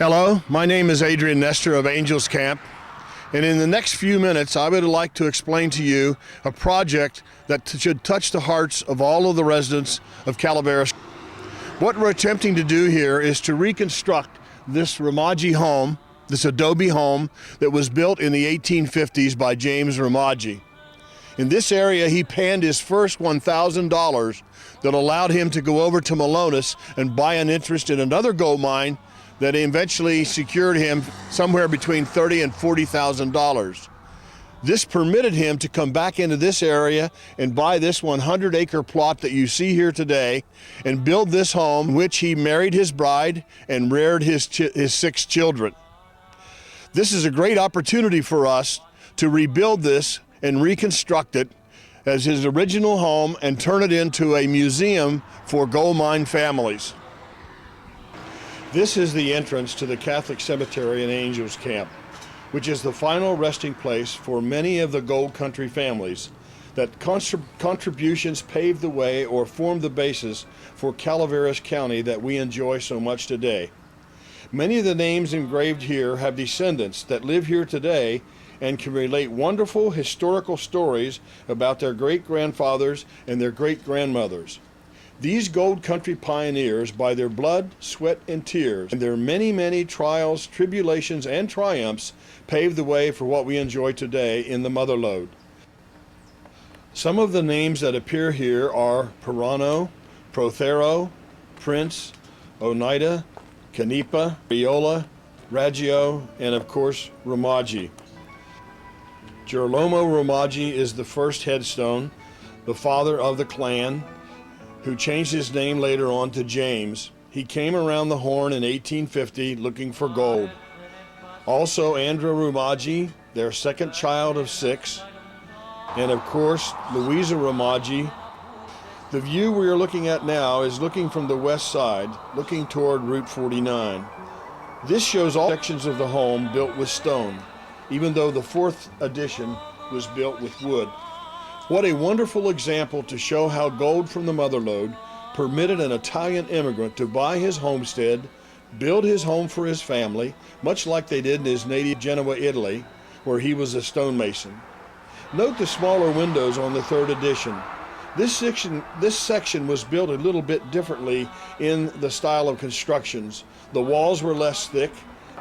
Hello, my name is Adrian Nestor of Angels Camp, and in the next few minutes I would like to explain to you a project that should touch the hearts of all of the residents of Calaveras. What we're attempting to do here is to reconstruct this Romaggi home, this Adobe home that was built in the 1850s by James Romaggi. In this area he panned his first $1,000 that allowed him to go over to Malones and buy an interest in another gold mine that eventually secured him somewhere between $30,000 and $40,000. This permitted him to come back into this area and buy this 100-acre plot that you see here today and build this home in which he married his bride and reared his 6 children. This is a great opportunity for us to rebuild this and reconstruct it as his original home and turn it into a museum for gold mine families. This is the entrance to the Catholic Cemetery in Angels Camp, which is the final resting place for many of the gold country families that contributions paved the way or formed the basis for Calaveras County that we enjoy so much today. Many of the names engraved here have descendants that live here today and can relate wonderful historical stories about their great-grandfathers and their great-grandmothers. These gold country pioneers, by their blood, sweat, and tears, and their many, many trials, tribulations, and triumphs, paved the way for what we enjoy today in the Mother Lode. Some of the names that appear here are Pirano, Prothero, Prince, Oneida, Canepa, Riola, Raggio, and of course, Romaggi. Girolamo Romaggi is the first headstone, the father of the clan, who changed his name later on to James. He came around the Horn in 1850 looking for gold. Also Andrea Romaggi, their second child of 6, and of course Louisa Romaggi. The view we are looking at now is looking from the west side, looking toward Route 49. This shows all sections of the home built with stone, even though the 4th addition was built with wood. What a wonderful example to show how gold from the Mother Lode permitted an Italian immigrant to buy his homestead, build his home for his family, much like they did in his native Genoa, Italy, where he was a stonemason. Note the smaller windows on the 3rd addition. This section was built a little bit differently in the style of constructions. The walls were less thick,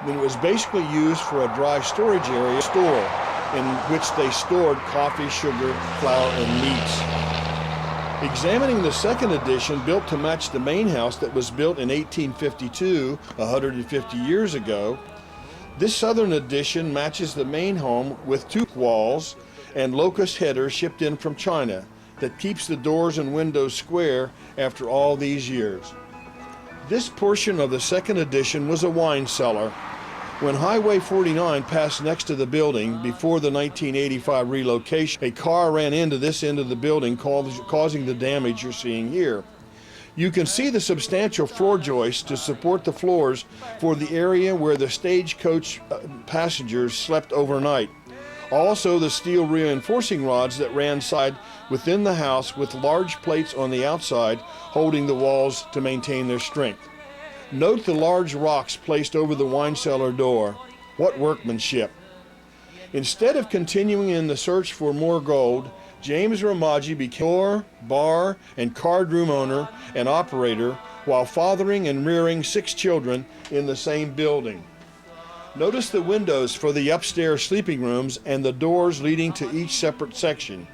and it was basically used for a dry storage area store, in which they stored coffee, sugar, flour, and meats. Examining the 2nd addition, built to match the main house that was built in 1852, 150 years ago, this southern addition matches the main home with 2 walls and locust headers shipped in from China that keeps the doors and windows square after all these years. This portion of the 2nd addition was a wine cellar. When Highway 49 passed next to the building before the 1985 relocation, a car ran into this end of the building, causing the damage you're seeing here. You can see the substantial floor joists to support the floors for the area where the stagecoach passengers slept overnight. Also, the steel reinforcing rods that ran side within the house with large plates on the outside holding the walls to maintain their strength. Note the large rocks placed over the wine cellar door. What workmanship! Instead of continuing in the search for more gold, James Romaggi became door, bar, and card room owner and operator while fathering and rearing 6 children in the same building. Notice the windows for the upstairs sleeping rooms and the doors leading to each separate section.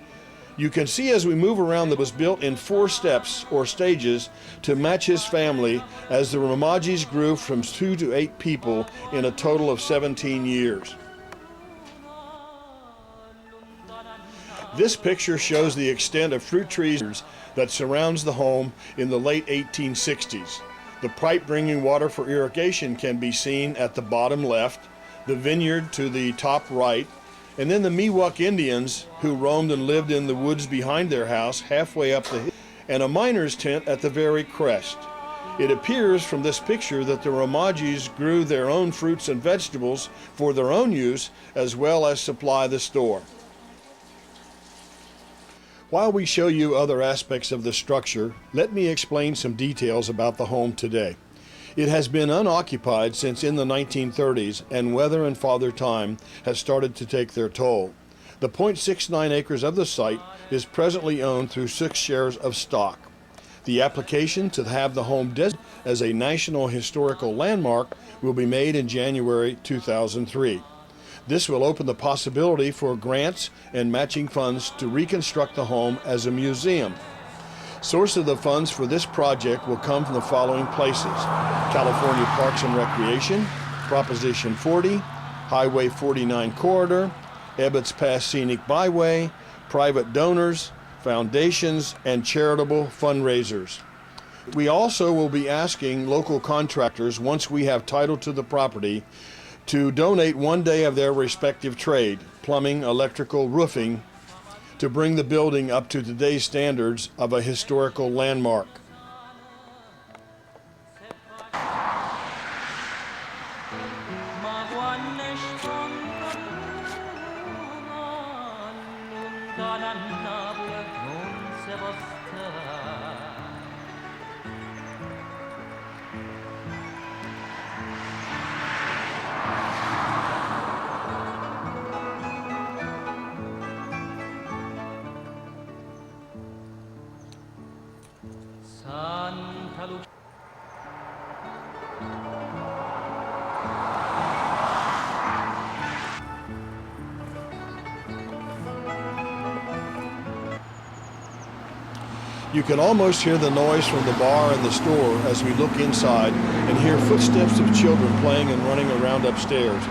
You can see as we move around that it was built in 4 steps or stages to match his family as the Romaggis grew from 2 to 8 people in a total of 17 years. This picture shows the extent of fruit trees that surrounds the home in the late 1860s. The pipe bringing water for irrigation can be seen at the bottom left, the vineyard to the top right, and then the Miwok Indians who roamed and lived in the woods behind their house halfway up the hill, and a miner's tent at the very crest. It appears from this picture that the Romaggis grew their own fruits and vegetables for their own use as well as supply the store. While we show you other aspects of the structure, let me explain some details about the home today. It has been unoccupied since in the 1930s, and weather and father time has started to take their toll. The .69 acres of the site is presently owned through 6 shares of stock. The application to have the home designated as a National Historical Landmark will be made in January 2003. This will open the possibility for grants and matching funds to reconstruct the home as a museum. Source of the funds for this project will come from the following places: California Parks and Recreation, Proposition 40, Highway 49 Corridor, Ebbets Pass Scenic Byway, private donors, foundations, and charitable fundraisers. We also will be asking local contractors, once we have title to the property, to donate 1 day of their respective trade, plumbing, electrical, roofing, to bring the building up to today's standards of a historical landmark. You can almost hear the noise from the bar and the store as we look inside and hear footsteps of children playing and running around upstairs.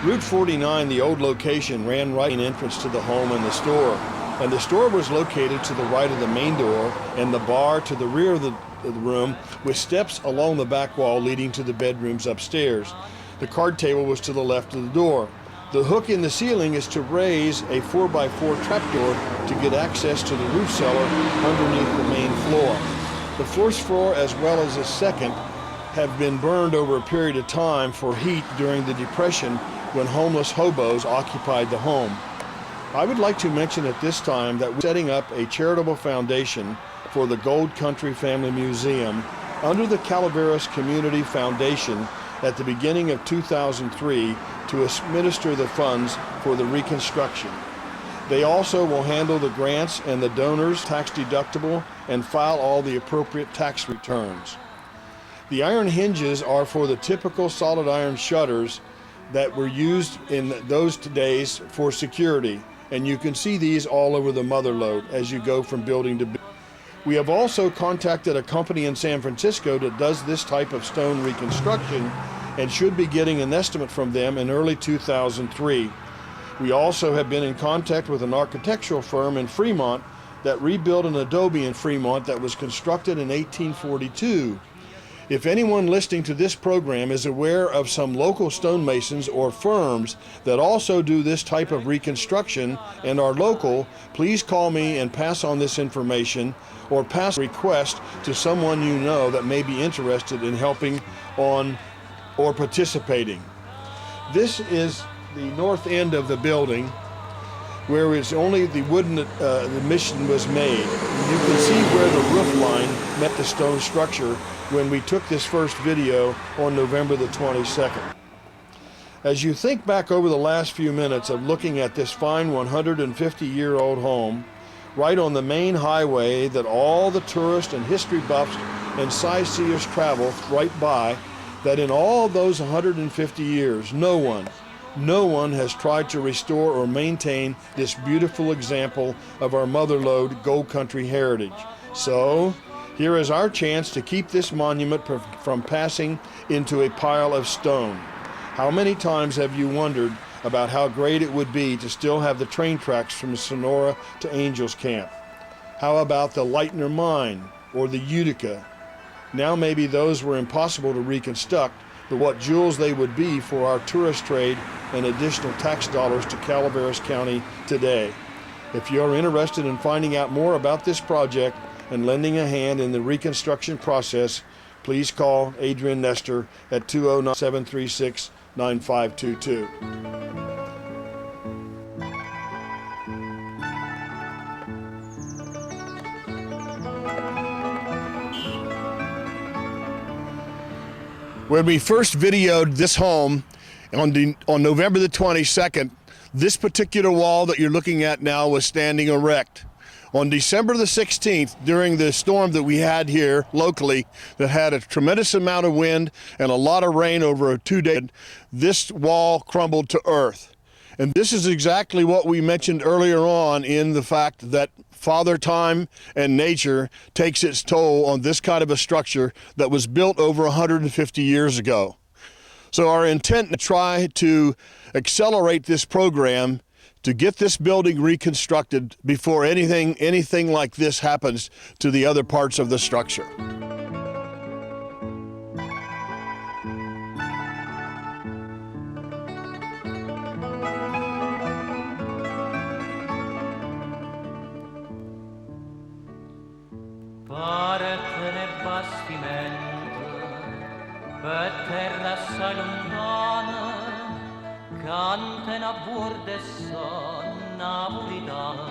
Route 49, the old location, ran right in entrance to the home and the store. And the store was located to the right of the main door, and the bar to the rear of the room, with steps along the back wall leading to the bedrooms upstairs. The card table was to the left of the door. The hook in the ceiling is to raise a 4x4 trapdoor to get access to the roof cellar underneath the main floor. The first floor, as well as the second, have been burned over a period of time for heat during the Depression when homeless hobos occupied the home. I would like to mention at this time that we're setting up a charitable foundation for the Gold Country Family Museum under the Calaveras Community Foundation at the beginning of 2003 to administer the funds for the reconstruction. They also will handle the grants and the donors, tax deductible, and file all the appropriate tax returns. The iron hinges are for the typical solid iron shutters that were used in those days for security, and you can see these all over the mother lode as you go from building to building. We have also contacted a company in San Francisco that does this type of stone reconstruction and should be getting an estimate from them in early 2003. We also have been in contact with an architectural firm in Fremont that rebuilt an Adobe in Fremont that was constructed in 1842. If anyone listening to this program is aware of some local stonemasons or firms that also do this type of reconstruction and are local, please call me and pass on this information, or pass a request to someone you know that may be interested in helping on or participating. This is the north end of the building, where it's only the wooden admission was made. You can see where the roof line met the stone structure when we took this first video on November the 22nd. As you think back over the last few minutes of looking at this fine 150-year-old home, right on the main highway that all the tourists and history buffs and sightseers travel right by, that in all those 150 years, no one has tried to restore or maintain this beautiful example of our mother lode Gold Country heritage. So, here is our chance to keep this monument from passing into a pile of stone. How many times have you wondered about how great it would be to still have the train tracks from Sonora to Angels Camp? How about the Leitner Mine or the Utica? Now maybe those were impossible to reconstruct, but what jewels they would be for our tourist trade and additional tax dollars to Calaveras County today. If you're interested in finding out more about this project and lending a hand in the reconstruction process, please call Adrian Nestor at 209-736-9522. When we first videoed this home on November the 22nd, this particular wall that you're looking at now was standing erect. On December the 16th, during the storm that we had here locally that had a tremendous amount of wind and a lot of rain over a 2-day, this wall crumbled to earth. And this is exactly what we mentioned earlier on in the fact that Father Time and nature takes its toll on this kind of a structure that was built over 150 years ago. So our intent to try to accelerate this program to get this building reconstructed before anything like this happens to the other parts of the structure. Parte bastimento per terra assai lontana, cantano a burde son napolitana.